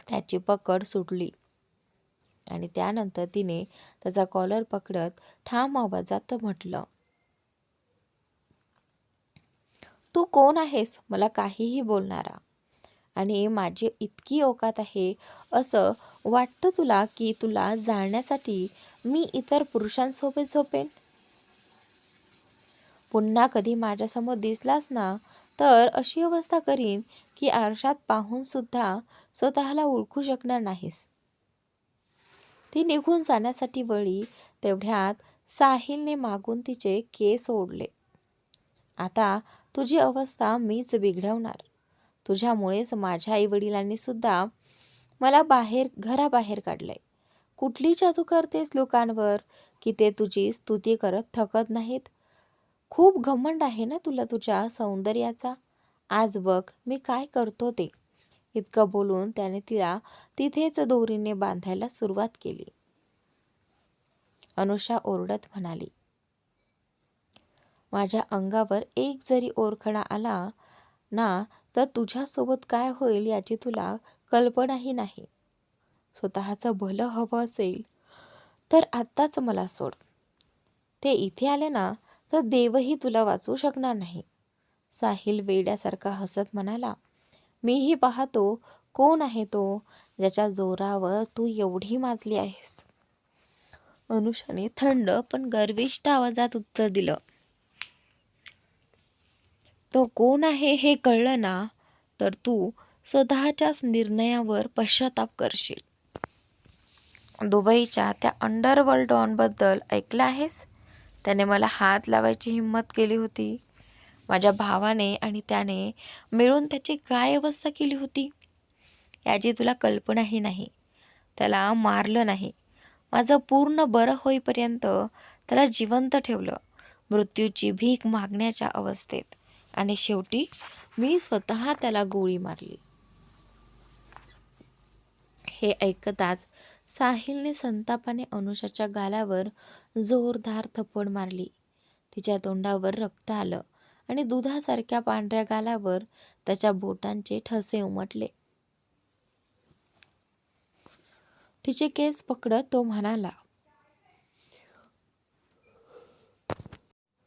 त्याची पकड सुटली आणि त्यानंतर तिने त्याचा कॉलर पकडत ठाम आवाजात म्हटलं, तू कोण आहेस मला काहीही बोलणारा? आणि माझी इतकी औकात आहे असं वाटतं तुला की तुला जाळण्यासाठी मी इतर पुरुषांसोबत झोपेन? पुन्हा कधी माझ्यासमोर दिसलास ना तर अशी अवस्था करीन की आरशात पाहून सुद्धा स्वतःला ओळखू शकणार नाहीस. ती निघून जाण्यासाठी वळली तेवढ्यात साहिलने मागून तिचे केस ओढले. आता तुझी अवस्था मीच बिघडवणार. तुझ्यामुळेच माझ्या आईवडिलांनी सुद्धा मला घराबाहेर काढलंय. कुठली जादू करतेस लोकांवर की ते तुझी स्तुती करत थकत नाहीत? खूप घमंड आहे ना तुला तुझ्या सौंदर्याचा. आज बघ मी काय करतो ते. इतकं बोलून त्याने तिला तिथेच दोरीने बांधायला सुरुवात केली. अनुषा ओरडत म्हणाली, माझ्या अंगावर एक जरी ओरखडा आला ना तर तुझ्यासोबत काय होईल याची तुला कल्पनाही नाही. स्वतःचं भलं हवं असेल तर आत्ताच मला सोड. ते इथे आले ना तर देवही तुला वाचवू शकणार नाही. साहिल वेड्यासारखा हसत म्हणाला, मीही पाहतो कोण आहे तो ज्याच्या जोरावर तू एवढी माजली आहेस. अनुषाने थंड पण गर्विष्ठ आवाजात उत्तर दिलं, तो कोण आहे हे कळलं ना तर तू स्वतःच्याच निर्णयावर पश्चाताप करशील. दुबईच्या त्या अंडरवर्ल्ड डॉनबद्दल ऐकलं आहेस? त्याने मला हात लावायची हिंमत केली होती. माझ्या भावाने आणि त्याने मिळून त्याची काय अवस्था केली होती याची तुला कल्पनाही नाही. त्याला मारलं नाही, माझं पूर्ण बरं होईपर्यंत त्याला जिवंत ठेवलं, मृत्यूची भीक मागण्याच्या अवस्थेत. आणि शेवटी मी स्वतः त्याला गोळी मारली. हे ऐकताच साहिलने संतापाने अनुषाच्या गालावर जोरदार थप्पड मारली. तिच्या तोंडावर रक्त आलं आणि दुधासारख्या पांढऱ्या गालावर त्याच्या बोटांचे ठसे उमटले. तिचे केस पकडत तो म्हणाला,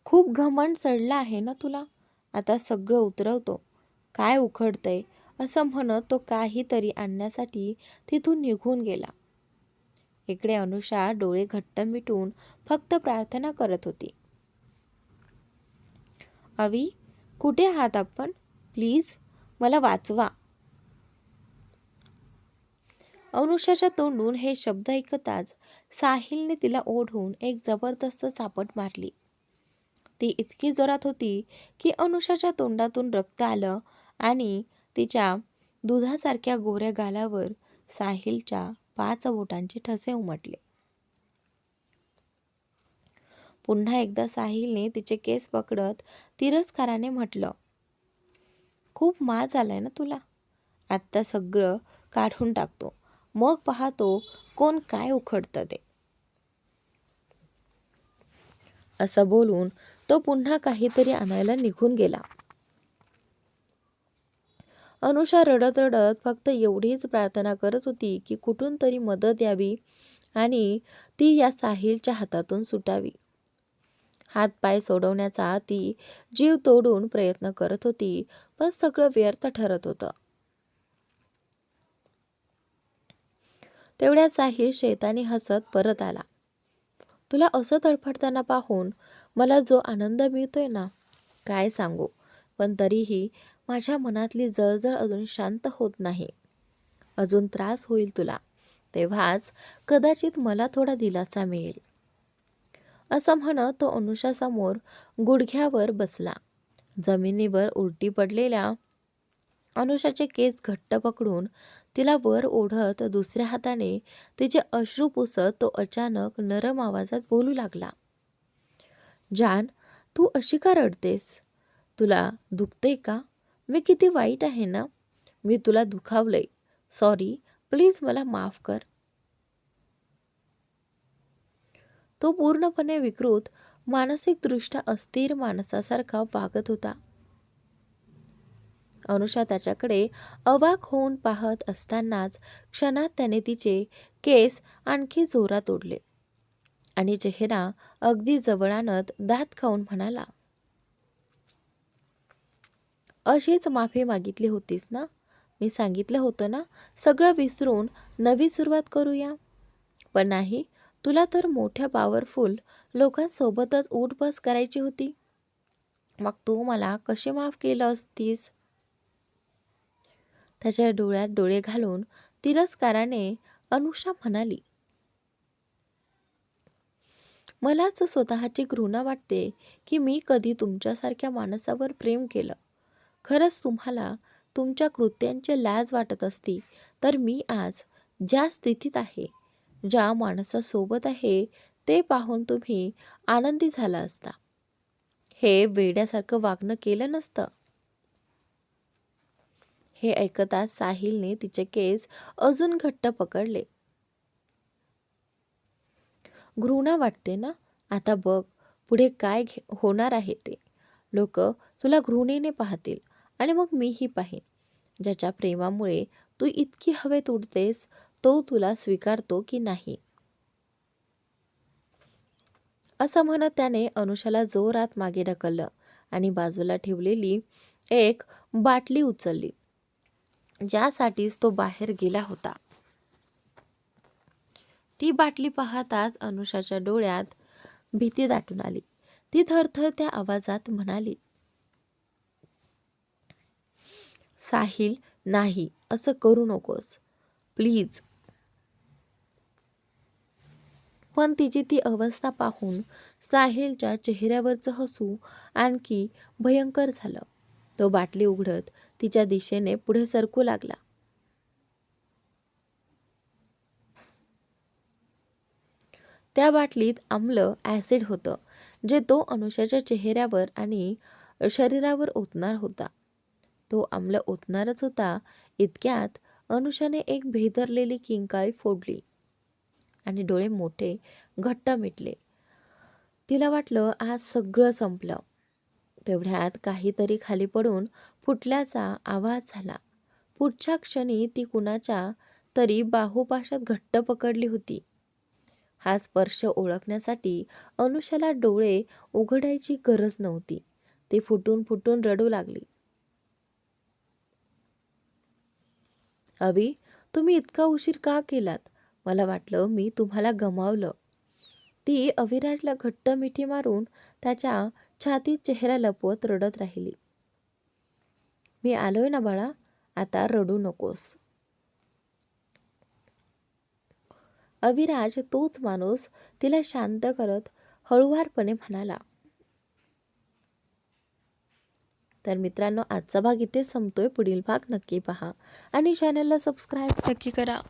खूप घमंड चढला आहे ना तुला. आता सगळं उतरवतो. काय उखडतंय असं म्हणत तो काहीतरी आणण्यासाठी तिथून निघून गेला. इकडे अनुषा डोळे घट्ट मिटून फक्त प्रार्थना करत होती, अवी कुठे आहात आपण? प्लीज मला वाचवा. अनुषाच्या तोंडून हे शब्द ऐकताच साहिलने तिला ओढून एक जबरदस्त चापट मारली. ती इतकी जोरात होती की अनुषाच्या तोंडातून रक्त आलं आणि तिच्या दुधासारख्या गोऱ्या गालावर साहिलच्या 5 बोटांचे ठसे उमटले. पुन्हा एकदा साहिलने तिचे केस पकडत तिरस्काराने म्हटलं, खूप माज आलाय ना तुला. आत्ता सगळं काढून टाकतो, मग पाहतो कोण काय उखडतं ते. असं बोलून तो पुन्हा काहीतरी आणायला निघून गेला. अनुषा रडत रडत फक्त एवढीच प्रार्थना करत होती की कुठून तरी मदत यावी आणि ती या साहिलच्या हातातून सुटावी. हातपाय सोडवण्याचा ती जीव तोडून प्रयत्न करत होती, पण सगळं व्यर्थ ठरत होतं. तेवढ्या साहिल शैतानी हसत परत आला. तुला असं तडफडताना पाहून मला जो आनंद मिळतोय ना, काय सांगू. पण तरीही माझ्या मनातली जळजळ अजून शांत होत नाही. अजून त्रास होईल तुला, तेव्हाच कदाचित मला थोडा दिलासा मिळेल. असं म्हणत तो अनुषासमोर गुडघ्यावर बसला. जमिनीवर उलटी पडलेल्या अनुषाचे केस घट्ट पकडून तिला वर ओढत दुसऱ्या हाताने तिचे अश्रू पुसत तो अचानक नरम आवाजात बोलू लागला. जान, तू अशी का रडतेस? तुला दुखते का? मी किती वाईट आहे ना. मी तुला दुखावलंय. सॉरी, प्लीज मला माफ कर. तो पूर्णपणे विकृत, मानसिकदृष्ट्या अस्थिर माणसासारखा वागत होता. अनुषा त्याच्याकडे अवाक होऊन पाहत असतानाच क्षणात त्याने तिचे केस आणखी जोरात ओढले आणि चेहरा अगदी जवळ आणत दात खाऊन म्हणाला, अशीच माफी मागितली होतीस ना. मी सांगितलं होतं ना, सगळं विसरून नवी सुरुवात करूया. पण नाही, तुला तर मोठ्या पॉवरफुल लोकांसोबतच उठबस करायची होती. मग तू मला कशी माफ केलं असतीस? त्याच्या डोळ्यात डोळे घालून तिरस्काराने अनुषा म्हणाली, मलाच स्वतःची घृणा वाटते की मी कधी तुमच्यासारख्या माणसावर प्रेम केलं. खरंच तुम्हाला तुमच्या कृत्यांची लाज वाटत असती तर मी आज ज्या स्थितीत आहे, ज्या माणसासोबत आहे, ते पाहून तुम्ही आनंदी झाला असता. हे वेड्यासारखं वागणं केलं नसतं. हे ऐकताच साहिलने तिचे केस अजून घट्ट पकडले. घृणा वाटते ना? आता बघ पुढे काय होणार आहे ते. लोक तुला घृणेने पाहतील आणि मग मीही पाहीन. ज्याच्या प्रेमामुळे तू इतकी हवेत उडतेस, तो तुला स्वीकारतो की नाही. असं म्हणत त्याने अनुषाला जोरात मागे ढकललं आणि बाजूला ठेवलेली एक बाटली उचलली, ज्यासाठीच तो बाहेर गेला होता. ती बाटली पाहताच अनुषाच्या डोळ्यात भीती दाटून आली. ती थरथरत्या आवाजात म्हणाली, साहिल, नाही, असं करू नकोस प्लीज. पण तिची ती अवस्था पाहून साहिलच्या चेहऱ्यावरचं हसू आणखी भयंकर झालं. तो बाटली उघडत तिच्या दिशेने पुढे सरकू लागला. त्या बाटलीत आम्ल ॲसिड होतं, जे तो अनुषाच्या चेहऱ्यावर आणि शरीरावर ओतणार होता. तो आम्ल ओतणारच होता, इतक्यात अनुषाने एक भेदरलेली किंकाळी फोडली आणि डोळे मोठे घट्ट मिटले. तिला वाटलं आज सगळं संपलं. तेवढ्यात काहीतरी खाली पडून फुटल्याचा आवाज झाला. पुढच्या क्षणी ती कुणाच्या तरी बाहुपाशात घट्ट पकडली होती. हा स्पर्श ओळखण्यासाठी अनुषाला डोळे उघडायची गरज नव्हती. ती फुटून फुटून रडू लागली. अवी, तुम्ही इतका उशीर का केलात? मला वाटलं मी तुम्हाला गमावलं. ती अविराजला घट्ट मिठी मारून त्याच्या छातीत चेहरा लपवत रडत राहिली. मी आलोय ना बाळा, आता रडू नकोस. अविराज तोच माणूस तिला शांत करत हळुवारपणे म्हणाला. तर मित्रांनो, आजचा भाग इथे संपतोय. पुढील भाग नक्की पहा आणि चॅनलला सबस्क्राईब नक्की करा.